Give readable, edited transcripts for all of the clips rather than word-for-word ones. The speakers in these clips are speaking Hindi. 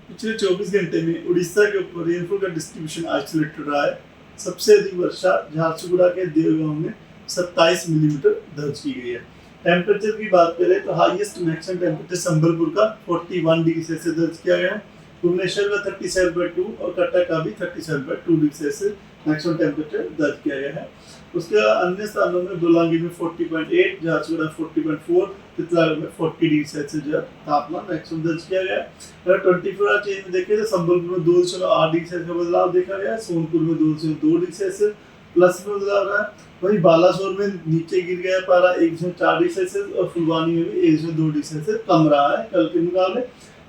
पिछले 24 घंटे में उड़ीसा के ऊपर रेनफॉल का डिस्ट्रीब्यूशन आइसोलेटेड रहा है। सबसे अधिक वर्षा झारसुगुड़ा के देवगांव में 27 मिलीमीटर दर्ज की गई है। टेम्परेचर की बात करें तो हाईएस्ट मैक्सिमम टेम्परेचर संबलपुर का 41 डिग्री सेल्सियस दर्ज किया गया है। भुवनेश्वर का 37.2 और कटक का भी 37.2 डिग्री सेल्सियस मैक्सिमम टेम्परेचर दर्ज किया गया है। उसके अन्य स्थानों में बुलांगी में 40.8, झारसुगुड़ा 40.4, चित्रागढ़ में 40 डिग्री सेल्सियस जो तापमान मैक्सिमम दर्ज किया गया है। अगर 24 आवर चेंज में देखें तो संबलपुर में 2.8 डिग्री सेल्सियस का बदलाव देखा गया है, सोनपुर में 2.2 डिग्री सेल्सियस प्लस में बदलाव रहा है। वहीं बालासोर में नीचे गिर गया पारा 1.4 डिग्री सेल्सियस और फुलवानी में भी 1.2 डिग्री सेल्सियस कम रहा है कल के मुकाबले।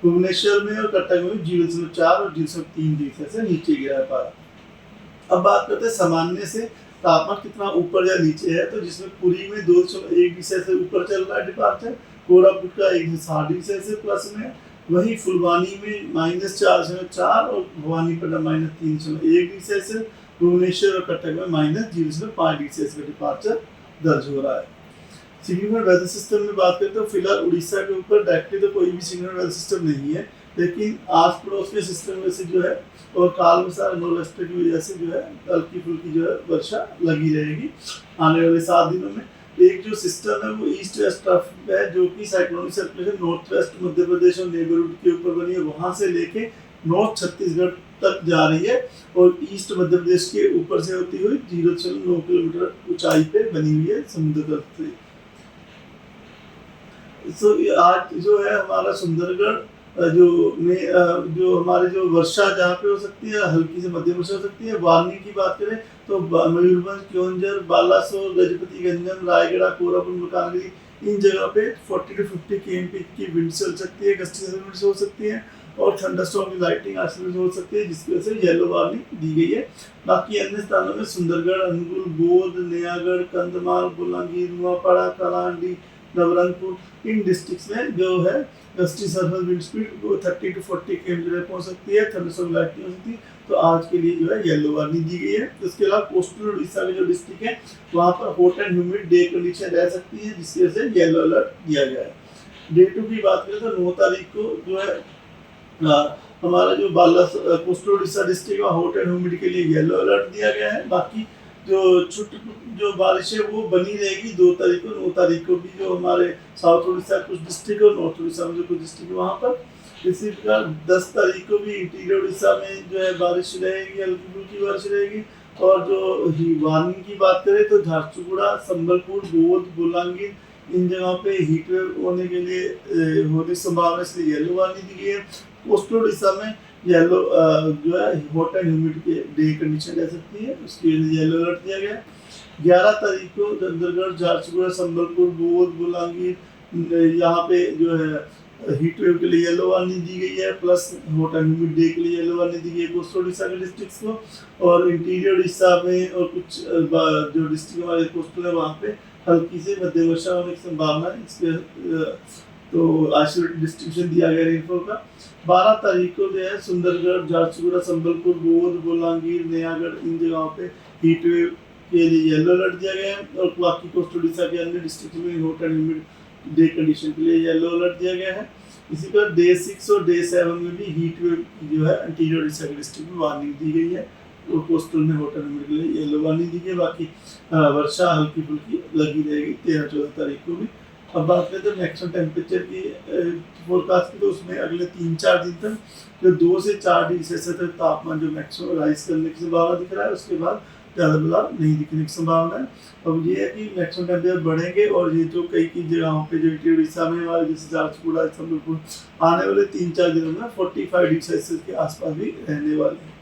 भुवनेश्वर में और कटक में 0.4 और 0.3 डिग्री सेल्सियस नीचे गिरा है पारा। अब बात करते हैं सामान्य से तापमान कितना ऊपर या नीचे है, तो जिसमें पुरी में 2.1 डिग्री सेल्सियस ऊपर चल रहा है डिपार्चर, कोरापुट का 1.7 डिग्री सेल्सियस प्लस में, वहीं फुलवानी में -4.4 और भवानीपटना -3.1 डिग्री सेल्सियस, भुवनेश्वर और कटक में -0.5 डिग्री सेल्सियस का डिपार्चर दर्ज हो रहा है। सिग्निफिकेंट वेदर सिस्टम में बात करें तो फिलहाल उड़ीसा के ऊपर डायरेक्टली तो कोई भी सिग्निफिकेंट वेदर सिस्टम नहीं है, लेकिन आस पड़ोस के सिस्टम में से जो है और काल विस्तार नॉर्वेस्टर की वजह से जो है हल्की फुल्की जो है वर्षा लगी रहेगी आने वाले 7 दिनों में। एक जो सिस्टम है वो ईस्ट वेस्ट ट्रफ है, जो कि cyclonic circulation north west Madhya Pradesh और नेबरहुड के ऊपर बनी है, वहां से लेके नॉर्थ छत्तीसगढ़ तक जा रही है और ईस्ट मध्य प्रदेश के ऊपर से होती हुई 0.9 किलोमीटर ऊंचाई पे बनी हुई है समुद्र तल से। तो आज जो है हमारा सुंदरगढ़ जो हमारे जो वर्षा जहाँ पे हो सकती है हल्की से मध्यम वर्षा हो सकती है। वार्निंग की बात करें तो मयूरभंज, क्योंझर, बालासोर, गजपति गंजम, रायगढ़, कोरापुट, मलकानगिरी इन जगह पे 40 to 50 kmph की विंड चल सकती है, गस्टी से हो सकती है और थंडरस्टॉर्म की लाइटिंग आइसोलेशन हो सकती है, जिसकी वजह से येलो वार्निंग दी गई है। बाकी अन्य स्थानों में सुंदरगढ़, अनुगुल, बोध, नयागढ़, कंधमाल, बुलंगीर, नुआपाड़ा, कालाहांडी, नवरंगपुर इन डिस्ट्रिक्ट्स में जो है gusty surface wind speed 30 to 40 km पहुंच सकती है, थंडरस्टॉर्म लाइटिंग हो सकती है। तो आज के लिए जो है येलो वार्निंग दी गई है। इसके अलावा कोस्टल उड़ीसा के जो डिस्ट्रिक्ट है वहाँ पर hot and humid day condition रह सकती है, जिसकी वजह से येलो अलर्ट दिया गया है। डे 2 की बात करें तो 9 तारीख को जो है हमारा जो कोस्टल उड़ीसा डिस्ट्रिक्ट है हॉट एंड ह्यूमिड के लिए येलो अलर्ट दिया गया है। बाकी जो बारिश है वो बनी रहेगी 2 तारीख को। 9 तारीख को भी जो हमारे साउथ उड़ीसा कुछ डिस्ट्रिक्ट और नॉर्थ उड़ीसा में जो कुछ डिस्ट्रिक्ट वहाँ पर। इसी प्रकार 10 तारीख को भी इंटीरियर उड़ीसा में जो है बारिश रहेगी, हल्की फुल्की बारिश रहेगी। और जो वार्निंग की बात करें तो झारसुगुड़ा, संबलपुर, बोध, बुलंगीर इन जगहों पे हीट वेव होने के लिए होने की संभावना, इसलिए येलो वार्निंग दी गई है। कोस्टल उड़ीसा में येलो जो है हॉट एंड ह्यूमिड के डे कंडीशन रह सकती है, उसके लिए येलो अलर्ट दिया गया है। 11 तारीख को चंडीगढ़, झारसुगुड़ा, संबलपुर, बोध, बुलंगीर यहाँ पे जो है हीट वेव के लिए येलो वार्निंग दी गई है, plus hot and humid day के लिए येलो वार्निंग दी गई है कोस्टल उड़ीसा के डिस्ट्रिक्ट्स को। और इंटीरियर उड़ीसा में और कुछ जो डिस्ट्रिक्ट हमारे कोस्टल है वहाँ पे हल्की से मध्यम वर्षा होने की संभावना है। इसके तो आइसोलेटेड डिस्ट्रीब्यूशन दिया गया रेनफॉल का। 12 तारीख को जो है सुंदरगढ़, झारसुगुड़ा, संबलपुर, बोध, बुलंगीर, नयागढ़ इन जगहों पे हीट वेव के लिए येलो अलर्ट दिया गया है और बाकी कोस्टल उड़ीसा के अन्य डिस्ट्रिक्ट में hot and humid day condition के लिए येलो अलर्ट दिया गया है। इसी पर डे 6 और डे 7 में भी हीट वेव जो है इंटीरियर उड़ीसा के डिस्ट्रिक्ट में वार्निंग दी गई है और कोस्टल में हॉट एंड ह्यूमिड के लिए येलो वार्निंग दी गई है। बाकी वर्षा हल्की फुल्की लगी रहेगी 13-14 तारीख को भी। अब बात करते हैं मैक्सिमम टेम्परेचर की फोरकास्ट की, तो उसमें अगले 3-4 दिन तक जो 2 से 4 डिग्री सेल्सियस तक तापमान जो मैक्सिमम राइज करने की संभावना दिख रहा है, उसके बाद ज़्यादा बदलाव नहीं दिखने की संभावना है। अब ये है कि मैक्सिमम टेम्परेचर बढ़ेंगे और ये जो कई जगहों पे जो उड़ीसा में हमारे जैसे झारसुगुड़ा, संबलपुर आने वाले 3-4 दिनों में 45 डिग्री सेल्सियस के आसपास भी रहने वाले हैं।